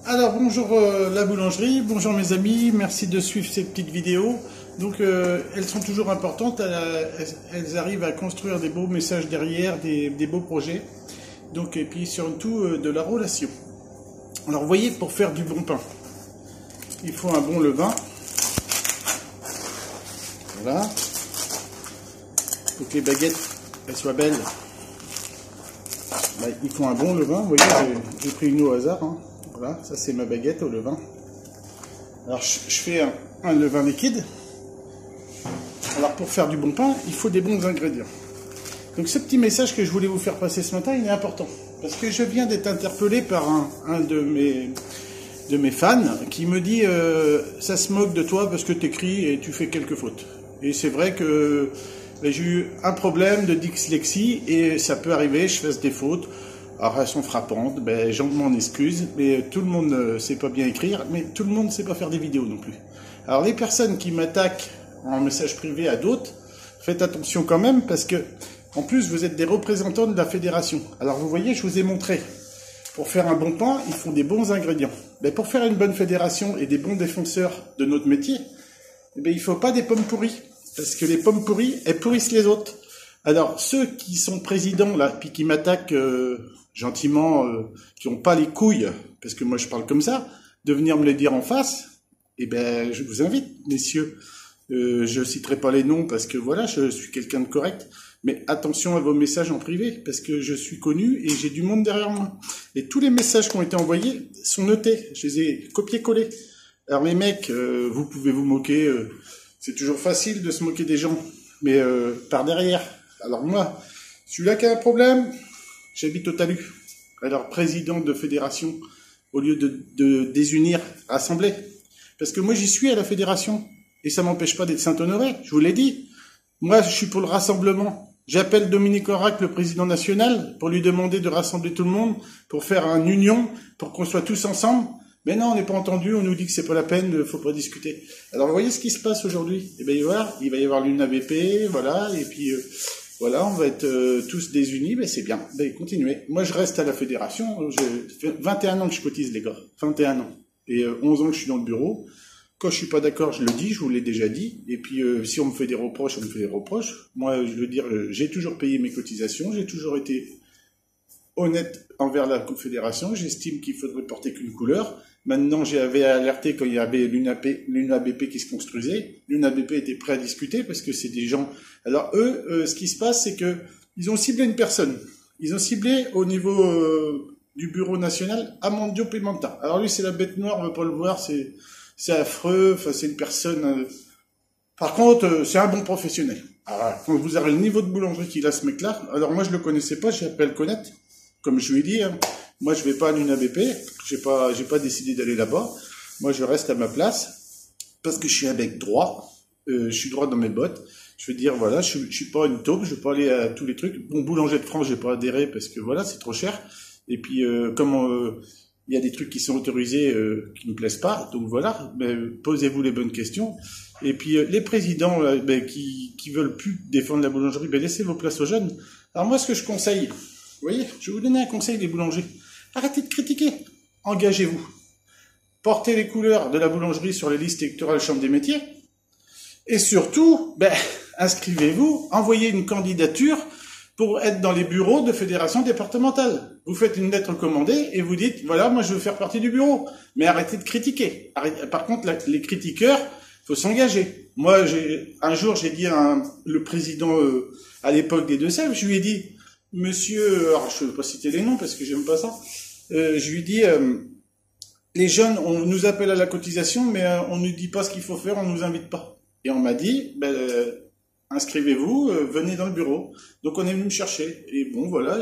Alors bonjour la boulangerie, bonjour mes amis, merci de suivre ces petites vidéos. Donc elles sont toujours importantes, elles arrivent à construire des beaux messages derrière, des beaux projets. Donc, et puis surtout de la relation. Alors vous voyez, pour faire du bon pain, il faut un bon levain. Voilà. Faut que les baguettes elles soient belles. Bah, il faut un bon levain, vous voyez, j'ai pris une au hasard. Hein. Voilà, ça c'est ma baguette au levain. Alors je fais un levain liquide. Alors pour faire du bon pain, il faut des bons ingrédients. Donc ce petit message que je voulais vous faire passer ce matin, il est important. Parce que je viens d'être interpellé par un de mes fans qui me dit ça se moque de toi parce que tu écris et tu fais quelques fautes. Et c'est vrai que j'ai eu un problème de dyslexie et ça peut arriver, je fasse des fautes. Alors elles sont frappantes, j'en m'en excuse, mais tout le monde ne sait pas bien écrire, mais tout le monde ne sait pas faire des vidéos non plus. Alors les personnes qui m'attaquent en message privé à d'autres, faites attention quand même parce que en plus vous êtes des représentants de la fédération. Alors vous voyez, je vous ai montré, pour faire un bon pain, il faut des bons ingrédients. Mais pour faire une bonne fédération et des bons défenseurs de notre métier, il ne faut pas des pommes pourries, parce que les pommes pourries, elles pourrissent les autres. Alors ceux qui sont présidents là, puis qui m'attaquent gentiment, qui n'ont pas les couilles, parce que moi je parle comme ça, de venir me les dire en face, je vous invite, messieurs. Je citerai pas les noms parce que voilà, je suis quelqu'un de correct, mais attention à vos messages en privé, parce que je suis connu et j'ai du monde derrière moi. Et tous les messages qui ont été envoyés sont notés, je les ai copiés-collés. Alors les mecs, vous pouvez vous moquer, c'est toujours facile de se moquer des gens, mais par derrière. Alors moi, celui-là qui a un problème, j'habite au talus. Alors président de fédération, au lieu de désunir, rassembler. Parce que moi j'y suis à la fédération, et ça m'empêche pas d'être Saint-Honoré, je vous l'ai dit. Moi je suis pour le rassemblement. J'appelle Dominique Orac, le président national, pour lui demander de rassembler tout le monde, pour faire une union, pour qu'on soit tous ensemble. Mais non, on n'est pas entendu, on nous dit que c'est pas la peine, il faut pas discuter. Alors vous voyez ce qui se passe aujourd'hui. Il va y avoir l'UNABP, voilà, et puis voilà, on va être tous désunis, c'est bien. Continuez. Moi je reste à la fédération, j'ai 21 ans que je cotise les gars, 21 ans. Et 11 ans que je suis dans le bureau. Quand je suis pas d'accord, je le dis, je vous l'ai déjà dit. Et puis si on me fait des reproches, on me fait des reproches. Moi, je veux dire, j'ai toujours payé mes cotisations, j'ai toujours été honnête envers la Confédération. J'estime qu'il faudrait porter qu'une couleur. Maintenant, j'avais alerté quand il y avait l'UNABP qui se construisait. L'UNABP était prêt à discuter parce que c'est des gens... Alors eux, ce qui se passe, c'est que ils ont ciblé une personne. Ils ont ciblé au niveau du bureau national Amandio Pimenta. Alors lui, c'est la bête noire, on ne veut pas le voir, c'est affreux, enfin c'est une personne... Par contre, c'est un bon professionnel. Alors, quand vous avez le niveau de boulangerie qu'il a ce mec-là, alors moi je le connaissais pas, j'ai appris à le connaître. Comme je lui ai dit, hein, moi je vais pas à l'UNABP, j'ai pas décidé d'aller là-bas. Moi je reste à ma place, parce que je suis un mec droit, je suis droit dans mes bottes. Je veux dire, voilà, je suis pas une taupe, je vais pas aller à tous les trucs. Bon, boulanger de France, j'ai pas adhéré parce que voilà, c'est trop cher. Et puis, comme il y a des trucs qui sont autorisés qui me plaisent pas, donc voilà, posez-vous les bonnes questions. Et puis les présidents qui veulent plus défendre la boulangerie, laissez vos places aux jeunes. Alors moi, ce que je conseille, vous voyez, je vais vous donner un conseil des boulangers. Arrêtez de critiquer, engagez-vous. Portez les couleurs de la boulangerie sur les listes électorales Chambre des métiers. Et surtout, inscrivez-vous, envoyez une candidature pour être dans les bureaux de fédération départementale. Vous faites une lettre commandée et vous dites, voilà, moi je veux faire partie du bureau. Mais arrêtez de critiquer. Par contre, les critiqueurs, faut s'engager. Moi, un jour, j'ai dit le président à l'époque des Deux-Sèvres, je lui ai dit, monsieur, alors je ne vais pas citer les noms parce que j'aime pas ça, je lui ai dit, les jeunes, on nous appelle à la cotisation, mais on ne nous dit pas ce qu'il faut faire, on ne nous invite pas. Et on m'a dit, inscrivez-vous, venez dans le bureau. Donc on est venu me chercher. Et bon, voilà,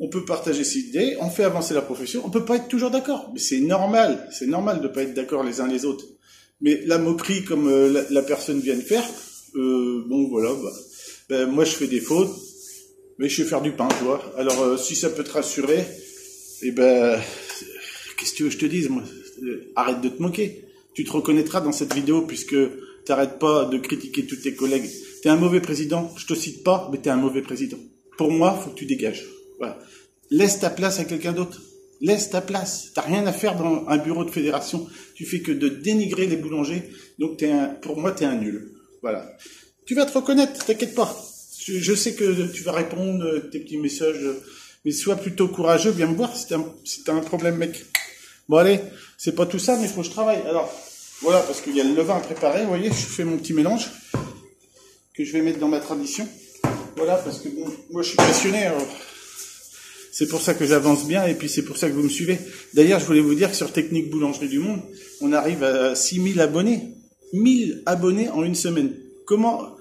on peut partager cette idée, on fait avancer la profession. On peut pas être toujours d'accord, mais c'est normal de pas être d'accord les uns les autres. Mais la moquerie comme la personne vient de faire, bon voilà, moi je fais des fautes, mais je vais faire du pain, tu vois. Alors si ça peut te rassurer, qu'est-ce que tu veux que je te dise, moi, arrête de te moquer. Tu te reconnaîtras dans cette vidéo puisque t'arrêtes pas de critiquer tous tes collègues. T'es un mauvais président, je te cite pas, mais t'es un mauvais président. Pour moi, faut que tu dégages. Voilà. Laisse ta place à quelqu'un d'autre. Laisse ta place. T'as rien à faire dans un bureau de fédération. Tu fais que de dénigrer les boulangers. Donc pour moi, t'es un nul. Voilà. Tu vas te reconnaître, t'inquiète pas. Je sais que tu vas répondre tes petits messages, mais sois plutôt courageux, viens me voir si t'as un problème, mec. Bon allez, c'est pas tout ça, mais il faut que je travaille. Alors, voilà, parce qu'il y a le levain à préparer, vous voyez, je fais mon petit mélange, que je vais mettre dans ma tradition. Voilà, parce que bon, moi je suis passionné, alors c'est pour ça que j'avance bien, et puis c'est pour ça que vous me suivez. D'ailleurs, je voulais vous dire que sur Technique Boulangerie du Monde, on arrive à 6000 abonnés. 1000 abonnés en une semaine. Comment...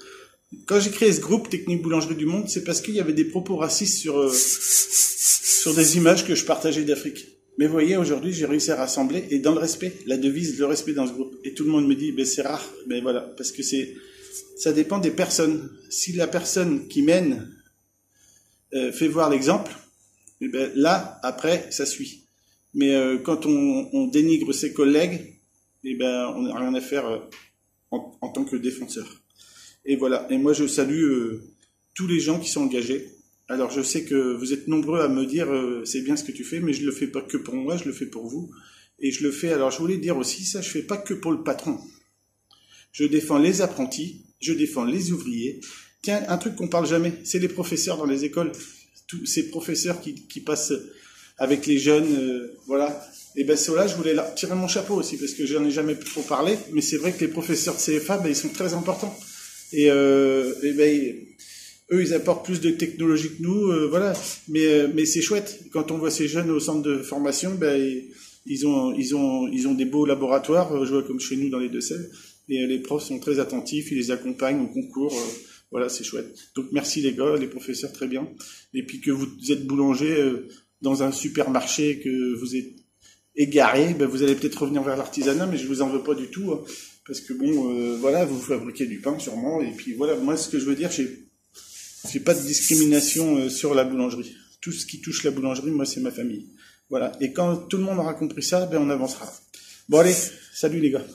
Quand j'ai créé ce groupe Technique Boulangerie du Monde, c'est parce qu'il y avait des propos racistes sur des images que je partageais d'Afrique. Mais vous voyez, aujourd'hui, j'ai réussi à rassembler, et dans le respect, la devise, le respect dans ce groupe. Et tout le monde me dit, ben c'est rare, mais voilà, parce que ça dépend des personnes. Si la personne qui mène fait voir l'exemple, et ben là, après, ça suit. Mais quand on dénigre ses collègues, et ben on n'a rien à faire en tant que défenseur. Et voilà. Et moi, je salue tous les gens qui sont engagés. Alors, je sais que vous êtes nombreux à me dire c'est bien ce que tu fais, mais je le fais pas que pour moi, je le fais pour vous. Et je le fais. Alors, je voulais dire aussi ça, je fais pas que pour le patron. Je défends les apprentis, je défends les ouvriers. Tiens, un truc qu'on parle jamais, c'est les professeurs dans les écoles. Tous ces professeurs qui passent avec les jeunes, voilà. Et ben ceux-là, je voulais leur tirer mon chapeau aussi, parce que j'en ai jamais trop parlé, mais c'est vrai que les professeurs de CFA, ben, ils sont très importants. Et ben, eux, ils apportent plus de technologie que nous, voilà. Mais c'est chouette. Quand on voit ces jeunes au centre de formation, ben, ils ont des beaux laboratoires, je vois comme chez nous dans les Deux-Sèvres. Et les profs sont très attentifs, ils les accompagnent au concours. Voilà, c'est chouette. Donc merci les gars, les professeurs, très bien. Et puis que vous êtes boulanger dans un supermarché, que vous êtes égaré, ben vous allez peut-être revenir vers l'artisanat, mais je vous en veux pas du tout, hein, parce que bon, voilà, vous fabriquez du pain sûrement, et puis voilà, moi ce que je veux dire, j'ai pas de discrimination sur la boulangerie. Tout ce qui touche la boulangerie, moi c'est ma famille. Voilà. Et quand tout le monde aura compris ça, ben on avancera. Bon allez, salut les gars.